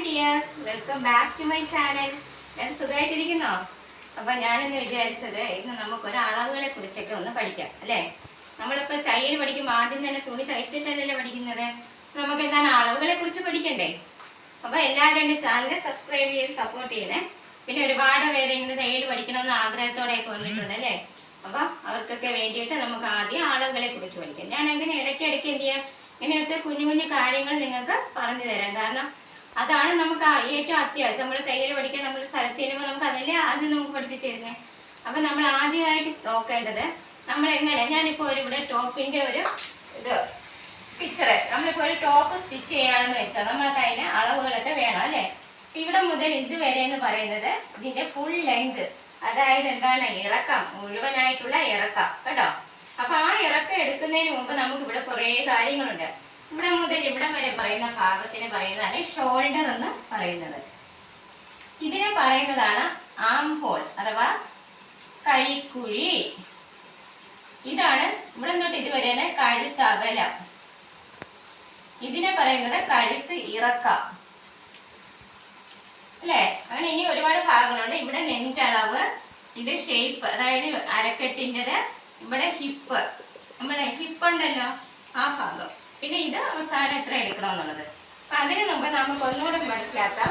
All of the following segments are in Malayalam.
Hi dears, welcome back to my channel. ഞാൻ സുഖമായിട്ടിരിക്കുന്നോ? അപ്പം ഞാനിന്ന് വിചാരിച്ചത് ഇന്ന് നമുക്കൊരു അളവുകളെ കുറിച്ചൊക്കെ ഒന്ന് പഠിക്കാം അല്ലേ. നമ്മളിപ്പോൾ തയ്യൽ പഠിക്കുമ്പോൾ ആദ്യം തന്നെ തുണി തയ്ച്ചിട്ടല്ലല്ലോ പഠിക്കുന്നത്. നമുക്ക് എന്താണ് അളവുകളെ കുറിച്ച് പഠിക്കണ്ടേ. അപ്പോൾ എല്ലാവരും എൻ്റെ ചാനൽ സബ്സ്ക്രൈബ് ചെയ്ത് സപ്പോർട്ട് ചെയ്യണേ. പിന്നെ ഒരുപാട് പേര് ഇങ്ങനെ തയ്യൽ പഠിക്കണമെന്ന് ആഗ്രഹത്തോടെയൊക്കെ വന്നിട്ടുണ്ട് അല്ലേ. അപ്പം അവർക്കൊക്കെ വേണ്ടിയിട്ട് നമുക്ക് ആദ്യം അളവുകളെ കുറിച്ച് പഠിക്കാം. ഞാൻ അങ്ങനെ ഇടയ്ക്കിടയ്ക്ക് എന്ത് ചെയ്യാം, ഇങ്ങനത്തെ കുഞ്ഞു കുഞ്ഞു കാര്യങ്ങൾ നിങ്ങൾക്ക് പറഞ്ഞു തരാം. കാരണം അതാണ് നമുക്ക് ഏറ്റവും അത്യാവശ്യം. നമ്മൾ തയ്യൽ പഠിക്കാൻ നമ്മൾ സ്ഥലത്ത് ചെല്ലുമ്പോൾ നമുക്ക് അതല്ലേ ആദ്യം നമുക്ക് പഠിപ്പിച്ചു തരുന്നത്. അപ്പം നമ്മൾ ആദ്യമായിട്ട് നോക്കേണ്ടത് നമ്മൾ എങ്ങനെ, ഞാനിപ്പോൾ ഇവിടെ ടോപ്പിൻ്റെ ഒരു ഇത് പിക്ചറ്, നമ്മളിപ്പോൾ ഒരു ടോപ്പ് സ്റ്റിച്ച് ചെയ്യുകയാണെന്ന് വെച്ചാൽ നമ്മൾക്ക് അതിന് അളവുകളൊക്കെ വേണം അല്ലേ. ഇവിടെ മുതൽ ഇതുവരെ എന്ന് പറയുന്നത് ഇതിൻ്റെ ഫുൾ ലെങ്ത്, അതായത് എന്താണ് ഇറക്കം, മുഴുവനായിട്ടുള്ള ഇറക്കം കേട്ടോ. അപ്പം ആ ഇറക്കം എടുക്കുന്നതിന് മുമ്പ് നമുക്ക് ഇവിടെ കുറേ കാര്യങ്ങളുണ്ട്. ഇവിടെ മുതൽ ഇവിടെ വരെ പറയുന്ന ഭാഗത്തിന് പറയുന്നതാണ് ഷോൾഡർ എന്ന് പറയുന്നത്. ഇതിനെ പറയുന്നതാണ് ആം ഹോൾ അഥവാ കൈക്കുഴി. ഇതാണ് ഇവിടെ തൊട്ട് ഇതുവരെ കഴുത്തകലം. ഇതിനെ പറയുന്നത് കഴുത്ത് ഇറക്കം അല്ലേ. അങ്ങനെ ഇനി ഒരുപാട് ഭാഗങ്ങളുണ്ട്. ഇവിടെ നെഞ്ചളവ്, ഇത് ഷേപ്പ്, അതായത് അരക്കെട്ടിൻ്റെത്, ഇവിടെ ഹിപ്പ്, നമ്മളെ ഹിപ്പ് ഉണ്ടല്ലോ ആ ഭാഗം, പിന്നെ ഇത് അവസാനം എത്ര എടുക്കണം എന്നുള്ളത്. അപ്പൊ അതിന് മുമ്പ് നമുക്ക് ഒന്നുകൂടെ മനസ്സിലാക്കാം.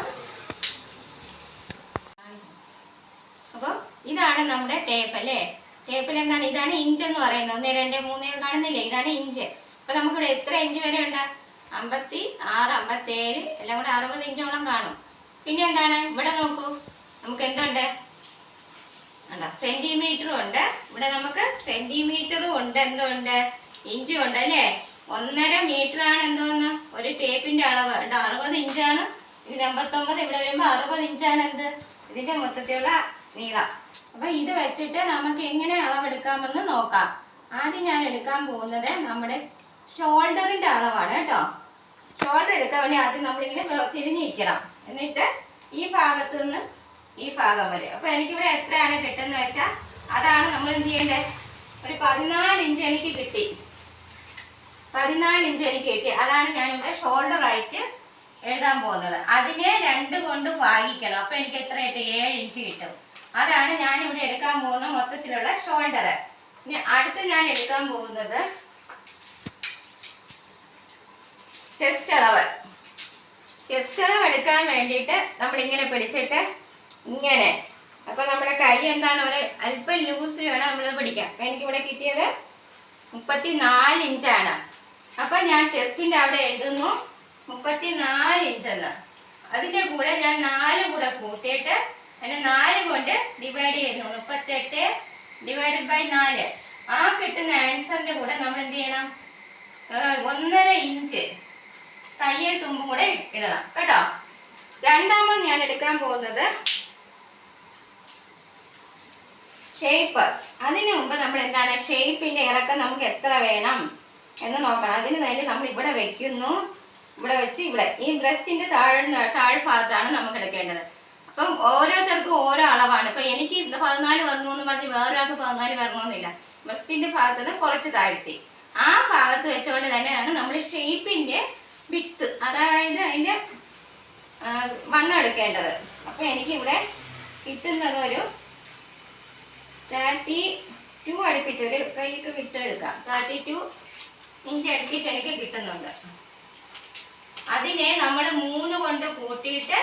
അപ്പോൾ ഇതാണ് നമ്മുടെ ടേപ്പ് അല്ലേ. ടേപ്പിൽ എന്താണ്, ഇതാണ് ഇഞ്ച് എന്ന് പറയുന്നത്. 1 2 3 കാണുന്നില്ലേ, ഇതാണ് ഇഞ്ച്. അപ്പൊ നമുക്കിവിടെ എത്ര ഇഞ്ച് വരെ ഉണ്ട്? 56 57 എല്ലാം കൂടെ 60 ഇഞ്ചോളം കാണും. പിന്നെ എന്താണ് ഇവിടെ നോക്കൂ, നമുക്ക് എന്തുണ്ട്, സെന്റിമീറ്ററും ഉണ്ട്. ഇവിടെ നമുക്ക് സെന്റിമീറ്ററും ഉണ്ട്, എന്തുണ്ട്, ഇഞ്ചും ഉണ്ട് അല്ലേ. 1.5 മീറ്റർ ആണ് എന്തോന്ന് ഒരു ടേപ്പിന്റെ അളവ്. 60 ഇഞ്ചാണ് ഇത്. 59 ഇവിടെ വരുമ്പോൾ 60 ഇഞ്ചാണ് എന്ത് ഇതിന്റെ മൊത്തത്തിലുള്ള നീളം. അപ്പൊ ഇത് വെച്ചിട്ട് നമുക്ക് എങ്ങനെ അളവെടുക്കാമെന്ന് നോക്കാം. ആദ്യം ഞാൻ എടുക്കാൻ പോകുന്നത് നമ്മുടെ ഷോൾഡറിന്റെ അളവാണ് കേട്ടോ. ഷോൾഡർ എടുക്കാൻ വേണ്ടി ആദ്യം നമ്മളിങ്ങനെ തിരിഞ്ഞിരിക്കണം. എന്നിട്ട് ഈ ഭാഗത്ത് നിന്ന് ഈ ഭാഗം വരെ. അപ്പൊ എനിക്കിവിടെ എത്രയാണ് കിട്ടുന്നത് വെച്ചാൽ അതാണ് നമ്മൾ എന്ത് ചെയ്യേണ്ടത്. ഒരു 14 ഇഞ്ച് എനിക്ക് കിട്ടി. 14 ഇഞ്ച് എനിക്ക് കിട്ടി. അതാണ് ഞാനിവിടെ ഷോൾഡർ ആയിട്ട് എഴുതാൻ പോകുന്നത്. അതിനെ 2 കൊണ്ട് ഭാഗിക്കണം. അപ്പൊ എനിക്ക് എത്ര കിട്ടും? 7 ഇഞ്ച് കിട്ടും. അതാണ് ഞാനിവിടെ എടുക്കാൻ പോകുന്ന മൊത്തത്തിലുള്ള ഷോൾഡർ. ഇനി അടുത്ത് ഞാൻ എടുക്കാൻ പോകുന്നത് ചെസ്റ്റ് അളവ്. ചെസ്റ്റ് അളവ് എടുക്കാൻ വേണ്ടിയിട്ട് നമ്മളിങ്ങനെ പിടിച്ചിട്ട് ഇങ്ങനെ, അപ്പൊ നമ്മുടെ കൈ എന്താണ് ഒരു അല്പം ലൂസിൽ വേണം നമ്മൾ പിടിക്കാൻ. അപ്പൊ എനിക്കിവിടെ കിട്ടിയത് 34 ഇഞ്ചാണ്. അപ്പൊ ഞാൻ ചെസ്റ്റിന്റെ അവിടെ എഴുതുന്നു 34 ഇഞ്ചെന്ന്. അതിന്റെ കൂടെ ഞാൻ 4 കൂടെ കൂട്ടിയിട്ട് അതിനെ 4 കൊണ്ട് ഡിവൈഡ് ചെയ്യുന്നു. 38 / 4. ആ കിട്ടുന്ന ആൻസറിന്റെ കൂടെ നമ്മൾ എന്ത് ചെയ്യണം? 1.5 ഇഞ്ച് തയ്യൽ തുമ്പും കൂടെ ഇടണം കേട്ടോ. രണ്ടാമത് ഞാൻ എടുക്കാൻ പോകുന്നത് ഷേപ്പ്. അതിനു മുമ്പ് നമ്മൾ എന്താണ് ഷേപ്പിന്റെ ഇറക്കം നമുക്ക് എത്ര വേണം എന്ന് നോക്കണം. അതിന് വേണ്ടി നമ്മൾ ഇവിടെ വെക്കുന്നു. ഇവിടെ വെച്ച് ഇവിടെ ഈ ബ്രസ്റ്റിന്റെ താഴ്ഭാഗത്താണ് നമുക്ക് എടുക്കേണ്ടത്. അപ്പം ഓരോരുത്തർക്കും ഓരോ അളവാണ്. ഇപ്പൊ എനിക്ക് 14 വന്നു എന്ന് പറഞ്ഞ് വേറൊരാൾക്ക് 14 വരണമെന്നില്ല. ബ്രസ്റ്റിന്റെ ഭാഗത്ത് നിന്ന് കുറച്ച് താഴ്ത്തി ആ ഭാഗത്ത് വെച്ചുകൊണ്ട് തന്നെയാണ് നമ്മൾ ഷേപ്പിന്റെ വിത്ത്, അതായത് അതിന്റെ വണ്ണം എടുക്കേണ്ടത്. അപ്പൊ എനിക്കിവിടെ കിട്ടുന്നത് ഒരു 32 അടുപ്പിച്ച് ഒരു കൈക്ക് വിട്ട് എടുക്കാം. 32 ഇഞ്ച് അടുപ്പിച്ച് എനിക്ക് കിട്ടുന്നുണ്ട്. അതിനെ നമ്മൾ 3 കൊണ്ട് കൂട്ടിയിട്ട്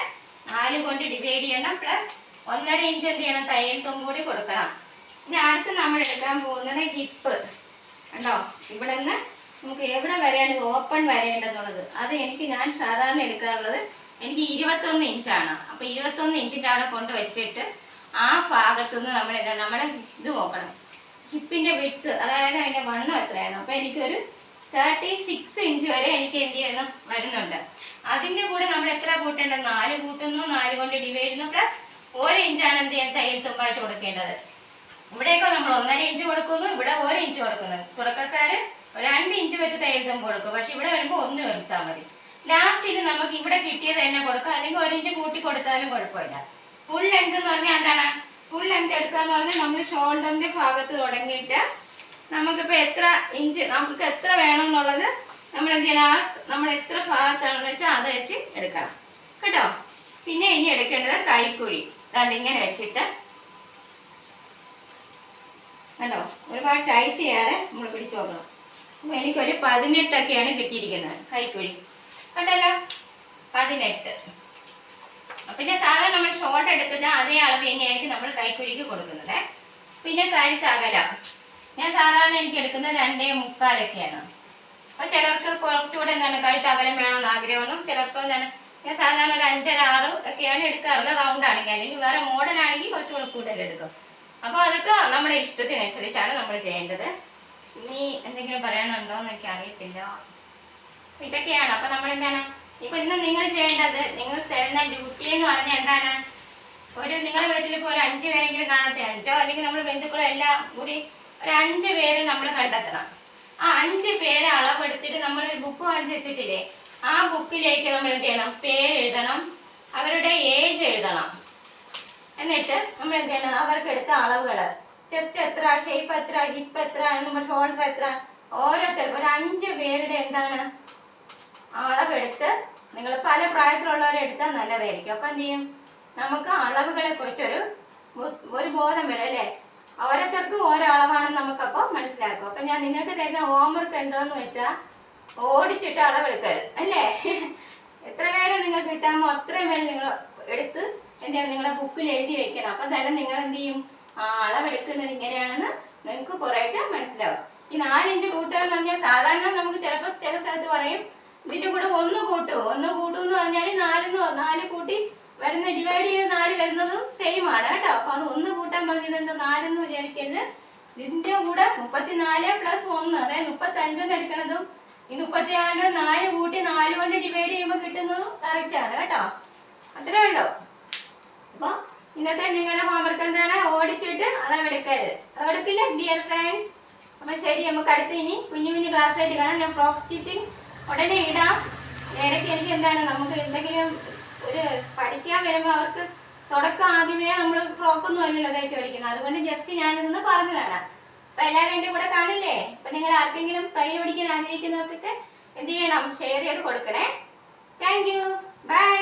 4 കൊണ്ട് ഡിവൈഡ് ചെയ്യണം. പ്ലസ് 1.5 ഇഞ്ച് എന്ത് ചെയ്യണം? തയ്യൽ തുമ്പ് കൂടി കൊടുക്കണം. ഇനി അടുത്ത് നമ്മൾ എടുക്കാൻ പോകുന്നത് ഹിപ്പ്. കണ്ടോ, ഇവിടെ നിന്ന് നമുക്ക് എവിടെ വരെയാണ് ഓപ്പൺ വരേണ്ടതെന്നുള്ളത്. അത് ഞാൻ സാധാരണ എടുക്കാറുള്ളത് എനിക്ക് 21 ഇഞ്ചാണ്. അപ്പൊ 21 ഇഞ്ചിന്റെ അവിടെ കൊണ്ട് വെച്ചിട്ട് ആ ഭാഗത്തു നിന്ന് നമ്മൾ എന്താണ് നമ്മുടെ ഇത് നോക്കണം, ഹിപ്പിന്റെ വിഡ്ത്ത്, അതായത് അതിന്റെ വണ്ണം എത്രയാണ്. അപ്പൊ എനിക്കൊരു 36 ഇഞ്ച് വരെ എനിക്ക് എന്ത് ചെയ്യുന്നു വരുന്നുണ്ട്. അതിന്റെ കൂടെ നമ്മൾ എത്ര കൂട്ടേണ്ടത്? 4 കൂട്ടുന്നു. 4 കൊണ്ട് ഡിവൈഡ് ചെയ്യുന്നു. പ്ലസ് 1 ഇഞ്ചാണ് എന്ത് ചെയ്യാൻ തയ്യൽ തുമ്പായിട്ട് കൊടുക്കേണ്ടത്. ഇവിടെയൊക്കെ നമ്മൾ 1.5 ഇഞ്ച് കൊടുക്കുന്നു, ഇവിടെ 1 ഇഞ്ച് കൊടുക്കുന്നു. തുടക്കക്കാര് 2 ഇഞ്ച് വെച്ച് തയ്യൽ തുമ്പ് കൊടുക്കും. പക്ഷെ ഇവിടെ വരുമ്പോൾ 1 എടുത്താൽ മതി. ലാസ്റ്റിന് നമുക്ക് ഇവിടെ കിട്ടിയത് തന്നെ കൊടുക്കാം, അല്ലെങ്കിൽ 1 ഇഞ്ച് കൂട്ടി കൊടുത്താലും കുഴപ്പമില്ല. ഫുൾ ലെങ്ത് എന്ന് പറഞ്ഞാൽ എന്താണ്? ഫുൾ ലെങ്ത് എടുക്കാന്ന് പറഞ്ഞാൽ നമ്മൾ ഷോൾഡറിന്റെ ഭാഗത്ത് തുടങ്ങിയിട്ട് നമുക്കിപ്പോ എത്ര ഇഞ്ച് നമുക്ക് എത്ര വേണം എന്നുള്ളത് നമ്മൾ എന്ത് ചെയ്യണം, നമ്മൾ എത്ര ഭാഗത്താണെന്ന് വെച്ചാൽ അത് വെച്ച് എടുക്കണം. കേട്ടോ. പിന്നെ ഇനി എടുക്കേണ്ടത് കൈക്കുഴി. അതുകൊണ്ട് ഇങ്ങനെ വെച്ചിട്ട് കണ്ടോ, ഒരുപാട് ടൈറ്റ് ചെയ്യാതെ നമ്മൾ പിടിച്ചു നോക്കണം. അപ്പോൾ എനിക്കൊരു 18ഒക്കെയാണ് കിട്ടിയിരിക്കുന്നത് കൈക്കുഴി. കണ്ടല്ലോ, 18. പിന്നെ സാധാരണ നമ്മൾ ഷോൾഡർ എടുക്കുന്ന അതേ അളവ് തന്നെയായിരിക്കും നമ്മൾ കൈക്കുഴിക്ക് കൊടുക്കുന്നത്. പിന്നെ കഴുത്തകലം ഞാൻ സാധാരണ എനിക്ക് എടുക്കുന്നത് 2.75 അപ്പോൾ ചിലർക്ക് കുറച്ചുകൂടെ എന്താണ് കഴുത്തകലം വേണമെന്ന് ആഗ്രഹമാണ്. ചിലപ്പോൾ എന്താണ് ഞാൻ സാധാരണ ഒരു 5.5 6 ഒക്കെയാണ് എടുക്കാറുള്ളത് റൗണ്ട് ആണെങ്കിൽ. അല്ലെങ്കിൽ വേറെ മോഡലാണെങ്കിൽ കുറച്ചുകൂടെ കൂടുതൽ എടുക്കും. അപ്പോൾ അതൊക്കെ നമ്മുടെ ഇഷ്ടത്തിനനുസരിച്ചാണ് നമ്മൾ ചെയ്യേണ്ടത്. ഇനി എന്തെങ്കിലും പറയാനുണ്ടോ എന്നൊക്കെ അറിയത്തില്ല. ഇതൊക്കെയാണ്. അപ്പോൾ നമ്മളെന്താണ് ഇപ്പം ഇന്ന് നിങ്ങൾ ചെയ്യേണ്ടത്, നിങ്ങൾ തരുന്ന ഡ്യൂട്ടി എന്ന് പറഞ്ഞാൽ എന്താണ്, നിങ്ങളുടെ വീട്ടിലിപ്പോൾ ഒരു 5 പേരെങ്കിലും കാണത്തെ, 5 അല്ലെങ്കിൽ നമ്മൾ ബന്ധുക്കളോ എല്ലാം കൂടി ഒരു 5 പേരെ നമ്മൾ കണ്ടെത്തണം. ആ 5 പേരെ അളവെടുത്തിട്ട് നമ്മളൊരു ബുക്ക് വാങ്ങിച്ചിട്ടില്ലേ, ആ ബുക്കിലേക്ക് നമ്മൾ എന്ത് ചെയ്യണം, പേര് എഴുതണം, അവരുടെ ഏജ് എഴുതണം. എന്നിട്ട് നമ്മൾ എന്ത് ചെയ്യണം, അവർക്ക് എടുത്ത അളവുകൾ, ചെസ്റ്റ് എത്ര, ഷേപ്പ് എത്ര, ഹിപ്പ് എത്ര, ഷോൾഡർ എത്ര, ഓരോരുത്തർക്കും ഒരു 5 പേരുടെ എന്താണ് അളവെടുത്ത് നിങ്ങൾ പല പ്രായത്തിലുള്ളവരെ എടുത്താൽ നല്ലതായിരിക്കും. അപ്പം എന്ത് ചെയ്യും, നമുക്ക് അളവുകളെ കുറിച്ചൊരു ബോധം വരും അല്ലേ. ഓരോരുത്തർക്കും ഓരോ അളവാണെന്ന് നമുക്കപ്പോൾ മനസ്സിലാക്കും. അപ്പം ഞാൻ നിങ്ങൾക്ക് തരുന്ന ഹോംവർക്ക് എന്താന്ന് വെച്ചാൽ ഓടിച്ചിട്ട് അളവെടുക്കൽ അല്ലേ. എത്ര പേരെ നിങ്ങൾക്ക് കിട്ടാമോ അത്രയും പേര് നിങ്ങൾ എടുത്ത് നിങ്ങളുടെ ബുക്കിൽ എഴുതി വെക്കണം. അപ്പം തന്നെ നിങ്ങൾ എന്ത് ചെയ്യും, ആ അളവെടുക്കുന്നത് ഇങ്ങനെയാണെന്ന് നിങ്ങൾക്ക് കുറേയൊക്കെ മനസ്സിലാവും. ഈ 4 ഇഞ്ച് കൂട്ടുക എന്ന് പറഞ്ഞാൽ സാധാരണ നമുക്ക് ചിലപ്പോൾ ചില സ്ഥലത്ത് പറയും ഇതിൻ്റെ കൂടെ 1 കൂട്ടൂ എന്ന് പറഞ്ഞാൽ 4 കൂട്ടി വരുന്ന ഡിവൈഡ് ചെയ്ത് 4 വരുന്നതും സെയിം ആണ് കേട്ടോ. അപ്പൊ അത് 1 കൂട്ടാൻ പറഞ്ഞത് എന്താ 4 എന്ന് വിചാരിക്കരുത്. ഇതിന്റെ കൂടെ 34 + 1 അതായത് 35 എടുക്കണതും ഈ 36 4 കൂട്ടി 4 കൊണ്ട് ഡിവൈഡ് ചെയ്യുമ്പോൾ കിട്ടുന്നതും കറക്റ്റ് ആണ് കേട്ടോ. അത്രേ ഉള്ളൂ. അപ്പൊ ഇന്നത്തെ നിങ്ങളുടെ ഹോംവർക്ക് എന്താണ്, ഓടിച്ചിട്ട് അളവെടുക്കരുത്. അളവെടുക്കില്ല ഡിയർ ഫ്രണ്ട്സ്. അപ്പൊ ശരി, നമുക്ക് അടുത്ത് ഇനി കുഞ്ഞു ക്ലാസ് ആയിട്ട് കാണാം. ഞാൻ ഫ്രോക്ക് സ്റ്റിച്ചിങ് ഉടനെ ഇടാം. ഇടയ്ക്ക് എനിക്ക് എന്താണ് നമുക്ക് എന്തെങ്കിലും ഒരു പഠിക്കാൻ വരുമ്പോൾ അവർക്ക് തുടക്കം ആദ്യമേ നമ്മൾ ഫ്രോക്കൊന്നും അല്ലല്ലോ തയ്ച്ച് പഠിക്കുന്നത്. അതുകൊണ്ട് ജസ്റ്റ് ഞാനിതൊന്ന് പറഞ്ഞതാണ്. അപ്പൊ എല്ലാവരും എൻ്റെ കൂടെ കാണില്ലേ. അപ്പൊ നിങ്ങൾ ആർക്കെങ്കിലും തയ്യൽ പഠിക്കാൻ ആഗ്രഹിക്കുന്നവർക്കൊക്കെ എന്ത് ചെയ്യണം, ഷെയർ ചെയ്ത് കൊടുക്കണേ. Thank you, by.